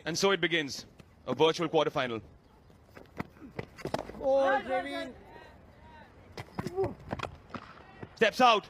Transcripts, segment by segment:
And so it begins, a virtual quarterfinal. Oh, Praveen. Steps out.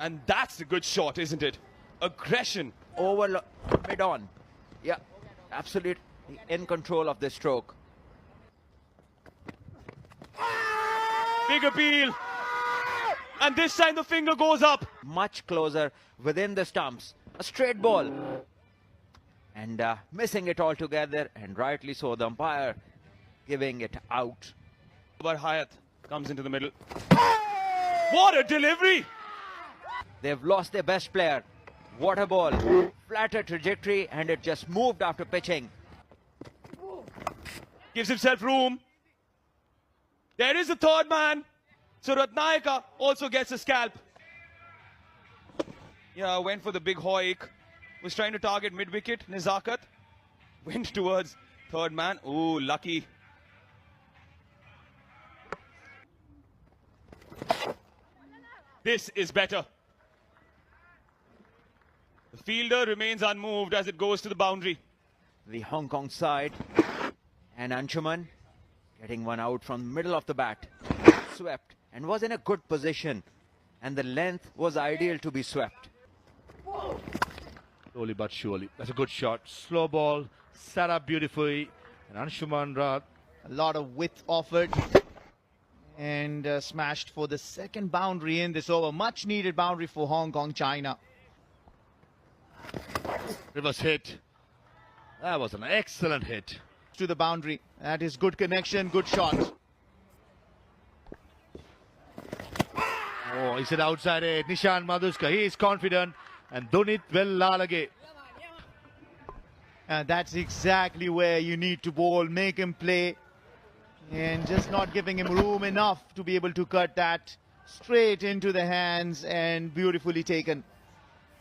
And that's a good shot, isn't it? Aggression. Over mid-on. Yeah, absolutely in control of the stroke. Big appeal. And this time the finger goes up. Much closer within the stumps. A straight ball. And missing it altogether, and rightly so, the umpire giving it out. But Hayat comes into the middle. What a delivery! They've lost their best player. What a ball. Flatter trajectory, and it just moved after pitching. Gives himself room. There is a third man. So Ratnayaka also gets a scalp. Yeah, went for the big hoik. Was trying to target mid-wicket. Nizakat went towards third man. Ooh, lucky. This is better. The fielder remains unmoved as it goes to the boundary. The Hong Kong side. And Anshuman getting one out from the middle of the bat. Swept and was in a good position. And the length was ideal to be swept. Slowly but surely. That's a good shot. Slow ball, set up beautifully. And Anshuman Rath. A lot of width offered. And smashed for the second boundary in this over. Much needed boundary for Hong Kong, China. Reverse hit. That was an excellent hit. To the boundary. That is good connection, good shot. Oh, he said outside it. Nishan Madhuska, he is confident. And Dunit well lalage. That's exactly where you need to bowl. Make him play. And just not giving him room enough to be able to cut that straight into the hands, and beautifully taken.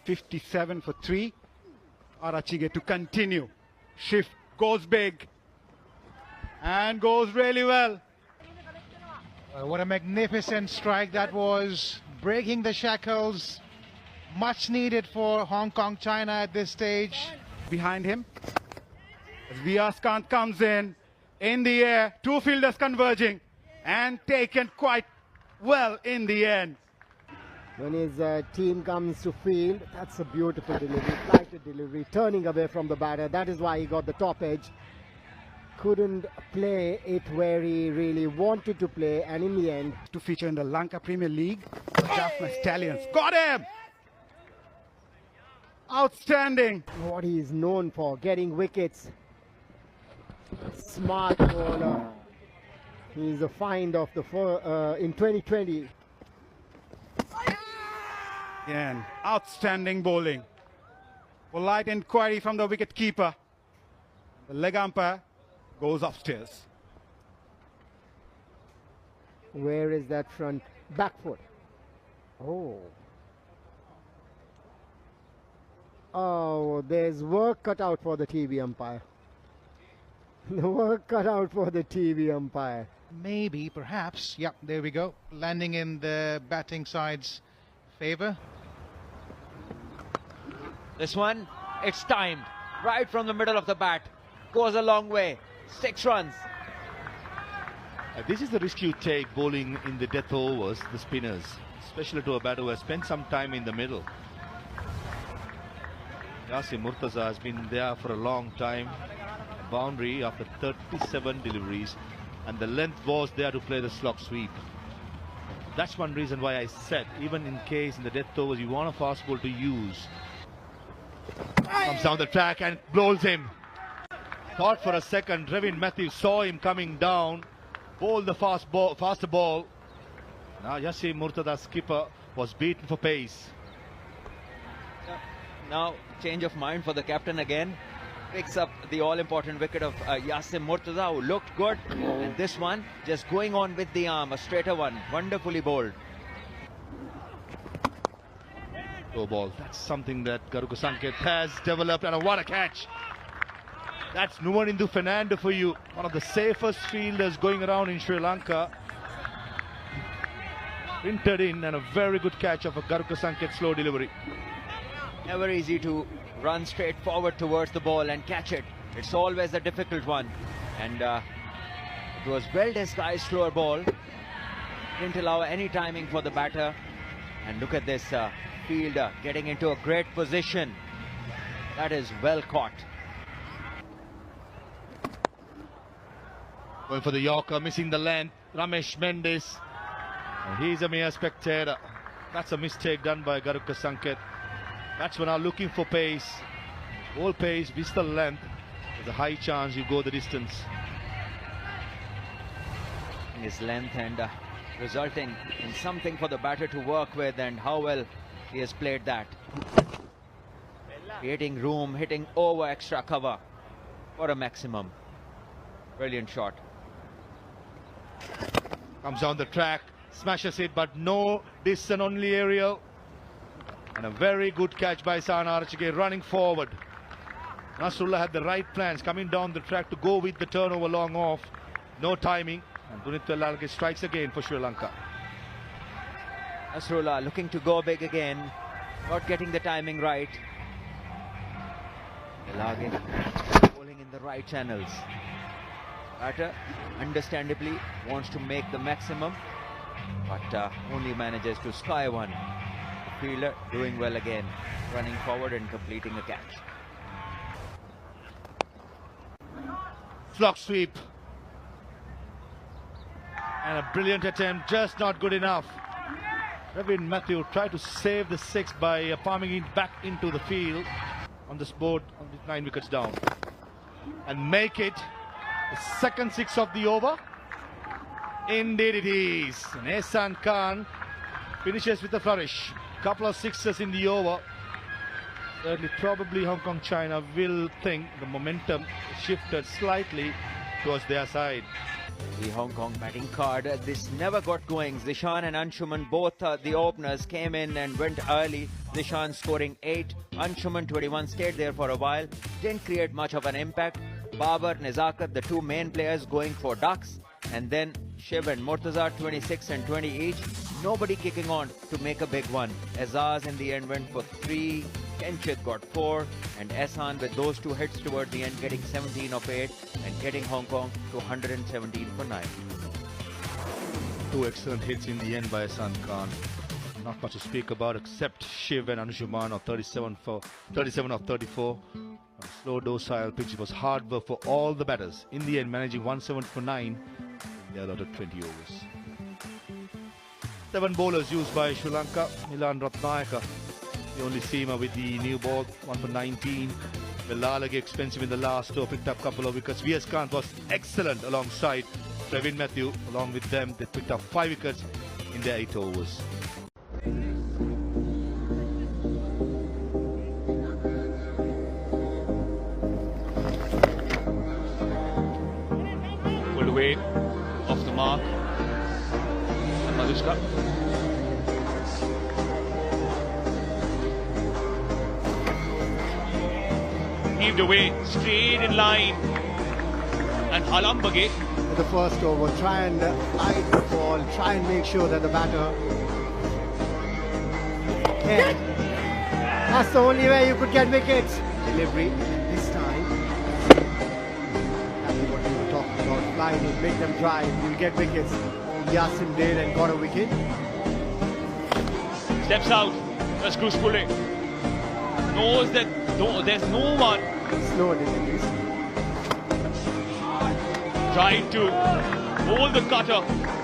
57 for 3. Arachige to continue. Shift goes big. And goes really well. What a magnificent strike that was. Breaking the shackles. Much needed for Hong Kong, China at this stage. Behind him, as Vyas Kant comes in the air, two fielders converging, and taken quite well in the end. When his team comes to field, that's a beautiful delivery, flighted delivery, turning away from the batter. That is why he got the top edge. Couldn't play it where he really wanted to play, and in the end, To feature in the Lanka Premier League, the Jaffna Stallions. Got him! Outstanding! what he is known for, getting wickets. Smart bowler. He's a find of the in 2020. And outstanding bowling. Polite inquiry from the wicket keeper. The leg umpire goes upstairs. Where is that front back foot? Oh, there's work cut out for the TV umpire. The work cut out for the TV umpire. Maybe, perhaps. Yep, there we go. Landing in the batting side's favor. This one, it's timed. Right from the middle of the bat. Goes a long way. 6 runs. This is the risk you take bowling in the death overs, the spinners. Especially to a batter who has spent some time in the middle. Yasim Murtaza has been there for a long time. Boundary after 37 deliveries. And the length was there to play the slog sweep. That's one reason why I said, even in case in the death overs you want a fast ball to use. Comes down the track and blows him. Thought for a second, Revin Matthews saw him coming down. Bowled the faster ball. Now Yasim Murtaza's skipper was beaten for pace. Now, change of mind for the captain again. Picks up the all-important wicket of Yasim Murtaza, who looked good. And this one, just going on with the arm, a straighter one. Wonderfully bowled. Low ball. That's something that Garuka Sanket has developed. And what a catch. That's Numanindu Fernando for you. One of the safest fielders going around in Sri Lanka. Printed in, and a very good catch of a Garuka Sanket slow delivery. Never easy to run straight forward towards the ball and catch it. It's always a difficult one. And it was well disguised slower ball. Didn't allow any timing for the batter. And look at this fielder getting into a great position. That is well caught. Going for the Yorker, missing the length. Ramesh Mendes. And he's a mere spectator. That's a mistake done by Garuka Sanket. Batsmen are looking for pace. All pace, miss the length. There's a high chance you go the distance. His length and resulting in something for the batter to work with, and how well he has played that. Creating room, hitting over extra cover for a maximum. Brilliant shot. Comes down the track, smashes it, but no distance, only aerial. And a very good catch by Sana Archige running forward. Nasrullah had the right plans, coming down the track to go with the turnover long off. No timing. And Dunit Velarge strikes again for Sri Lanka. Nasrullah looking to go big again, not getting the timing right. Velarge bowling in the right channels. Batter understandably wants to make the maximum, but only manages to sky one. The fielder doing well again, running forward and completing a catch. Slog sweep. And a brilliant attempt, just not good enough. Ravin Matthew tried to save the six by palming it back into the field on this board, on the 9 wickets down. And make it the second six of the over. Indeed it is. And Ehsan Khan finishes with a flourish. Couple of sixes in the over. Certainly, probably Hong Kong China will think the momentum shifted slightly towards their side. The Hong Kong batting card, this never got going. Zishan and Anshuman, both the openers, came in and went early. Zishan scoring 8, Anshuman 21, stayed there for a while. Didn't create much of an impact. Babar, Nezakat, the two main players going for ducks. And then Shiv and Murtaza 26 and 20 each. Nobody kicking on to make a big one. Azaz in the end went for 3. Kenchit got 4, and Ehsan with those two hits towards the end getting 17 of 8 and getting Hong Kong to 117 for 9. Two excellent hits in the end by Ehsan Khan. Not much to speak about except Shiv and Anshuman of 37 of 34. A slow docile pitch. It was hard work for all the batters. In the end, managing 170 for 9. They allotted 20 overs. 7 bowlers used by Sri Lanka. Milan Ratnayaka, the only seamer with the new ball, 1 for 19. Velarge expensive in the last over, picked up a couple of wickets. V.S. Kant was excellent alongside Ravin Matthew. Along with them, they picked up 5 wickets in their 8 overs. Pulled away off the mark. And Madhuska. Heaved away, straight in line. And Halambage. The first over, try and hide the ball, try and make sure that the batter can. That's the only way you could get wickets. Delivery this time. That's what we were talking about. Flying in, make them drive, you'll get wickets. Yasin did and got a wicket. Steps out. That's Cruz pulling. Knows that there's no one. Slow deliveries. Trying to hold the cutter.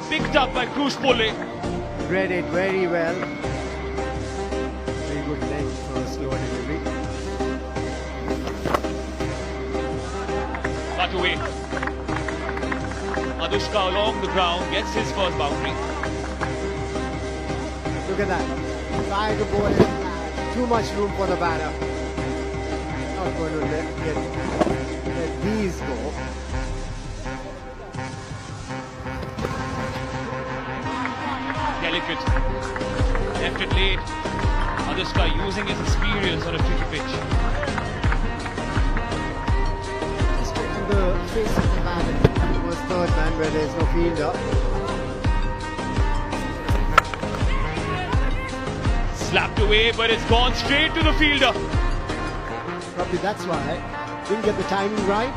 Picked up by Cruz Pole. Read it very well. Very good length for a slow delivery. Cut away. Madhuska along the ground gets his first boundary. Look at that. Try to bowl it flat. Too much room for the batter. Not going to let these go. Delicate. Left it late. Madhuska using his experience on a tricky pitch. Just in the face of the batter. It was third man where there's no fielder. Slapped away, but it's gone straight to the fielder. Probably that's why. Didn't get the timing right.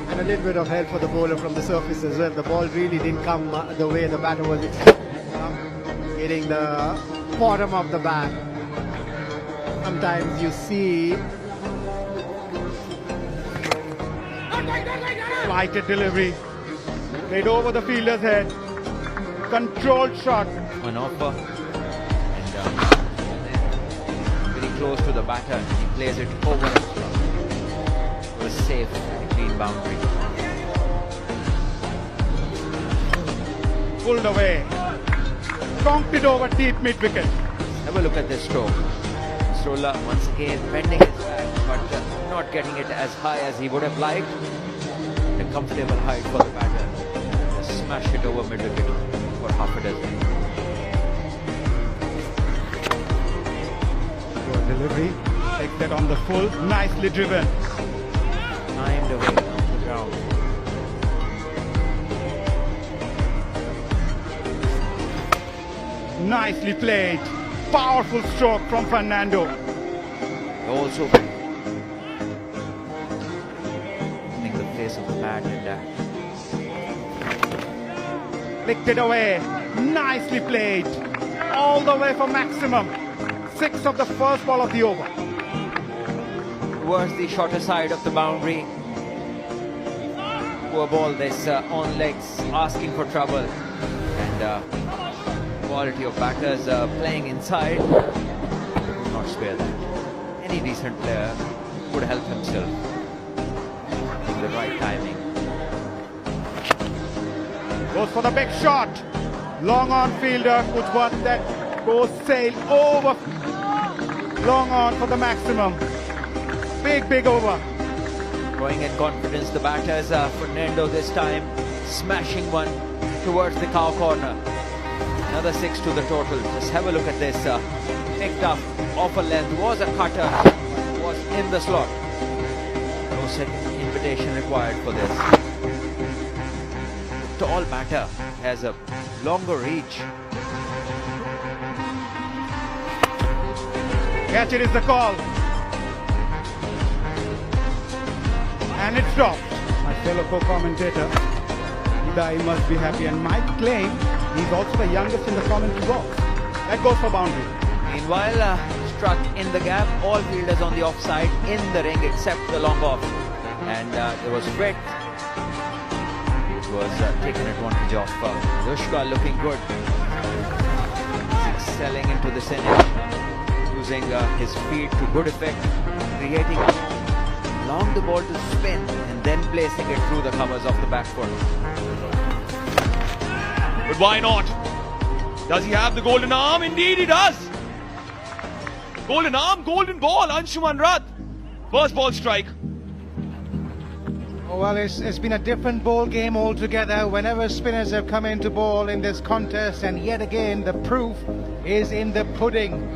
And a little bit of help for the bowler from the surface as well. The ball really didn't come the way the batter was expecting. Hitting the bottom of the bat. Sometimes you see Flighted delivery. Played over the fielder's head. Controlled shot. An offer. And very close to the batter. He plays it over the slot. It was safe and a clean boundary. Pulled away. Conked it over deep mid-wicket. Have a look at this stroke. Stroller once again bending his back, but not getting it as high as he would have liked. A comfortable height for the batter. Just smash it over mid-wicket for half a dozen. Good delivery. Takes that on the full. Nicely driven. Timed away down the ground. Nicely played. Powerful stroke from Fernando. Also in the face of the bat and Flicked it away. Nicely played. All the way for maximum. 6 of the first ball of the over. towards the shorter side of the boundary. Poor ball this on legs, asking for trouble. And quality of batters playing inside. Not spare that. Any decent player would help himself in the right timing. Goes for the big shot. Long on fielder puts one that goes sail over. Long on for the maximum. Big over. Going in confidence, the batters, Fernando this time smashing one towards the cow corner. Another 6 to the total. Just have a look at this. Picked up off a length, was a cutter, was in the slot. No second invitation required for this. The tall batter has a longer reach. Catch it is the call. And it's dropped. My fellow co-commentator, he must be happy and might claim he's also the youngest in the commentary box. That goes for boundary. Meanwhile, struck in the gap, all fielders on the offside in the ring except the long off. And there was width. It was taken advantage of. Dushka looking good. He's excelling into this inning, using his feet to good effect, creating along the ball to spin and then placing it through the covers of the back foot. But why not? Does he have the golden arm? Indeed he does. Golden arm, golden ball, Anshuman Rath. First ball strike. Oh, well, it's been a different ball game altogether whenever spinners have come into ball in this contest, and yet again the proof is in the pudding.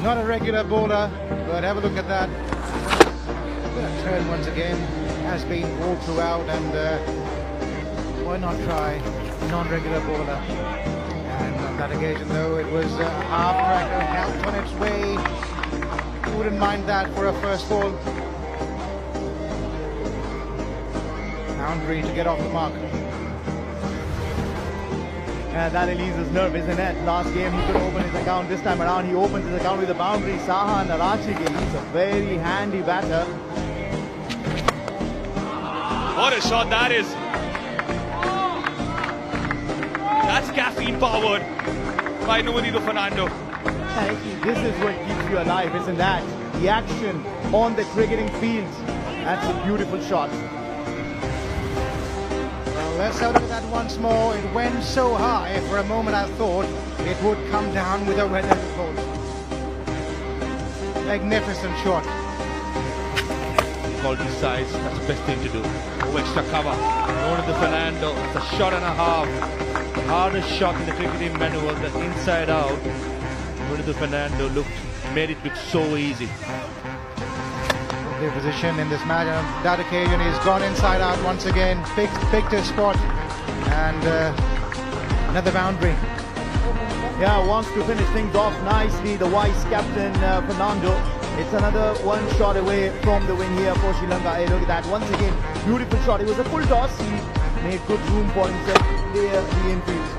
Not a regular bowler, but have a look at that. Turn once again, has been all throughout, and why not try non-regular bowler? And on that occasion though, it was a half tracker helped on its way. You wouldn't mind that for a first ball. Boundary to get off the mark. That releases nerve, isn't it? Last game he could open his account. This time around he opens his account with a boundary. Saha Narachige, he's a very handy batter. What a shot that is. That's caffeine powered by Numadito Fernando. This is what keeps you alive, isn't that? The action on the cricketing field. That's a beautiful shot. Well, let's have a look at that once more. It went so high, for a moment I thought it would come down with a weather report. Magnificent shot. Quality size, that's the best thing to do. No extra cover. Known to Fernando, it's a shot and a half. The hardest shot in the cricketing manual, the inside out. Known to Fernando made it look so easy. The position in this match on that occasion, he's gone inside out once again, picked his spot, and another boundary. Yeah, wants to finish things off nicely, the vice captain Fernando. It's another one shot away from the win here for Sri Lanka. Look at that. Once again, beautiful shot. It was a full toss. He made good room for himself there the infield.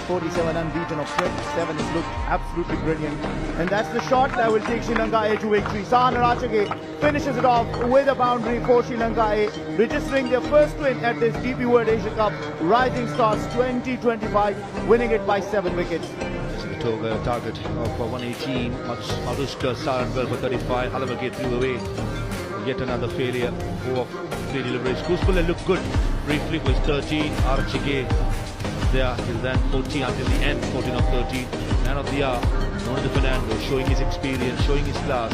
47 unbeaten of 27 has looked absolutely brilliant. And that's the shot that will take Sri Lanka to victory. Sahana Rachage finishes it off with a boundary for Sri Lanka, registering their first win at this DP World Asia Cup Rising Stars 2025, winning it by 7 wickets. He took a target of 118. Madushka Saran well for 35. Halamake threw away. Yet another failure of 3 deliveries. Kusbula looked good. Briefly was 13. Archige there till then 14 until the end, 14 of 13. Man of the hour, Ronaldo Fernando, showing his experience, showing his class,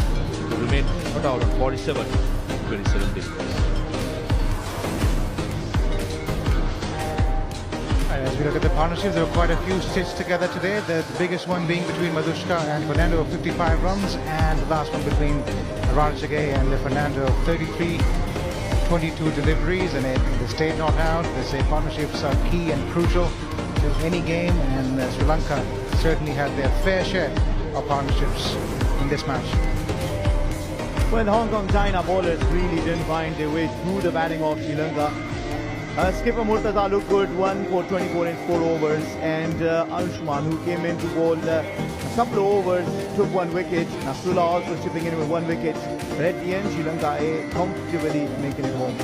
to remain not out on 47 27 days. As we look at the partnerships, there were quite a few stitched together today. The biggest one being between Madushka and Fernando of 55 runs, and the last one between Rajage and Fernando of 33. 22 deliveries, and they stayed not out. They say partnerships are key and crucial to any game, and Sri Lanka certainly had their fair share of partnerships in this match. Well, Hong Kong-China bowlers really didn't find their way through the batting of Sri Lanka. Skipper Murtaza looked good, 1 for 24 in 4 overs, and Anshuman, who came in to bowl a couple of overs, took 1 wicket. Nasrullah also chipping in with 1 wicket. But at the end, Sri Lanka comfortably making it home.